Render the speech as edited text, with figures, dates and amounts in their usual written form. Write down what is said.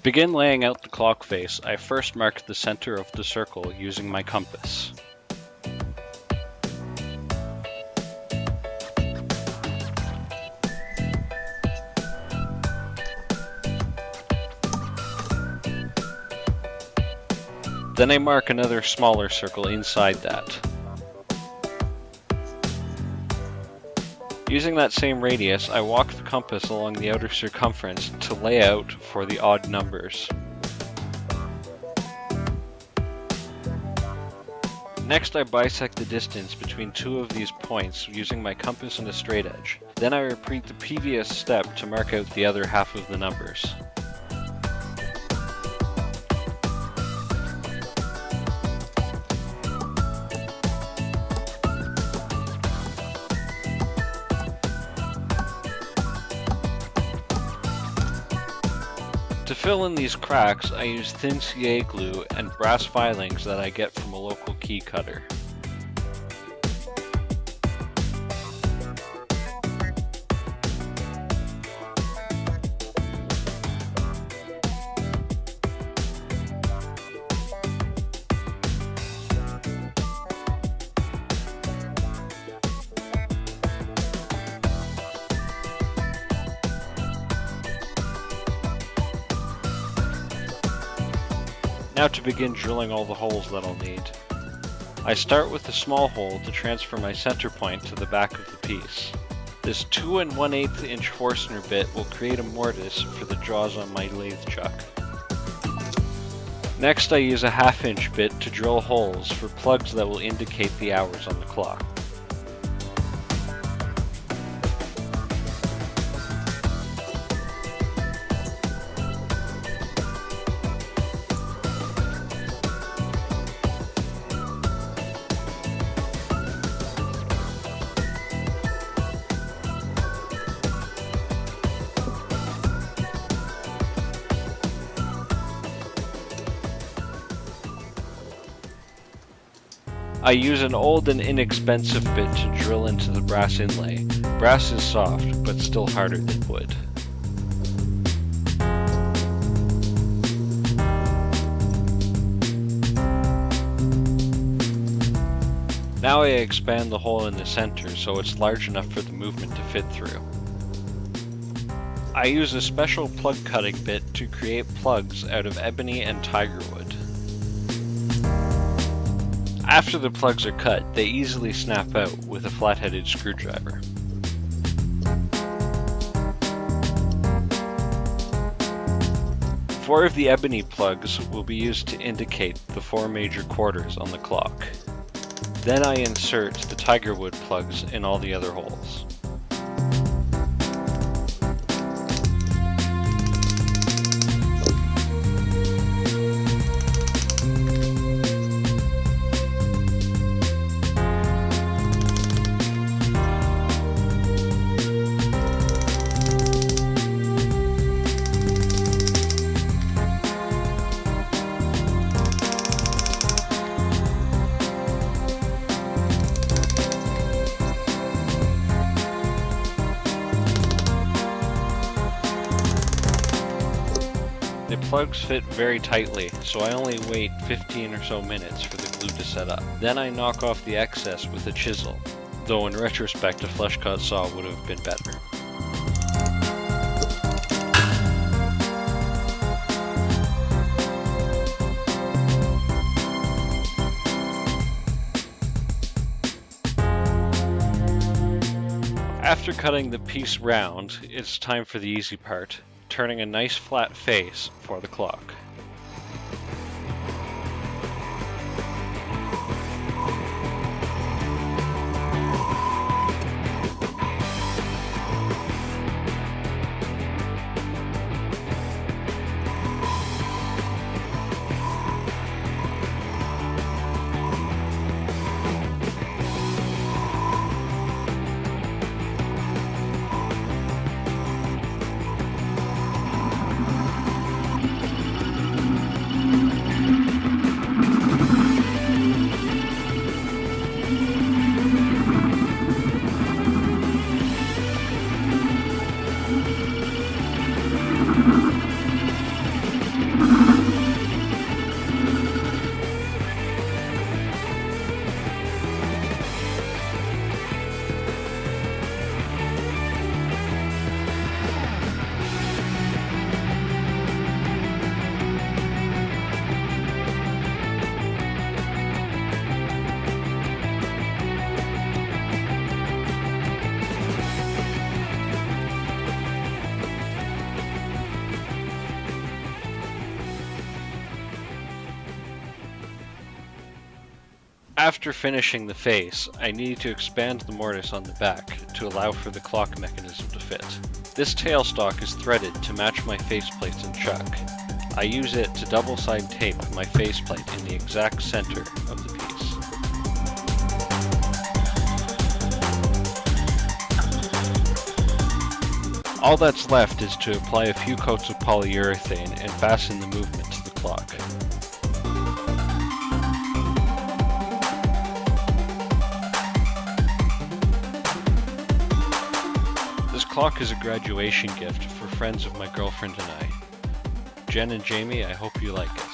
begin laying out the clock face, I first mark the center of the circle using my compass. Then I mark another smaller circle inside that. Using that same radius, I walk the compass along the outer circumference to lay out for the odd numbers. Next, I bisect the distance between two of these points using my compass and a straight edge. Then I repeat the previous step to mark out the other half of the numbers. To fill in these cracks, I use thin CA glue and brass filings that I get from a local key cutter. Now to begin drilling all the holes that I'll need. I start with a small hole to transfer my center point to the back of the piece. This 2 1/8 inch Forstner bit will create a mortise for the jaws on my lathe chuck. Next I use a 1/2 inch bit to drill holes for plugs that will indicate the hours on the clock. I use an old and inexpensive bit to drill into the brass inlay. Brass is soft, but still harder than wood. Now I expand the hole in the center so it's large enough for the movement to fit through. I use a special plug cutting bit to create plugs out of ebony and tiger wood. After the plugs are cut, they easily snap out with a flat-headed screwdriver. Four of the ebony plugs will be used to indicate the 4 major quarters on the clock. Then I insert the tiger wood plugs in all the other holes. The plugs fit very tightly, so I only wait 15 or so minutes for the glue to set up. Then I knock off the excess with a chisel, though in retrospect a flush cut saw would have been better. After cutting the piece round, it's time for the easy part, turning a nice flat face for the clock. After finishing the face, I need to expand the mortise on the back to allow for the clock mechanism to fit. This tailstock is threaded to match my faceplate and chuck. I use it to double-side tape my faceplate in the exact center of the piece. All that's left is to apply a few coats of polyurethane and fasten the movement to the clock. This clock is a graduation gift for friends of my girlfriend and I. Jen and Jamie, I hope you like it.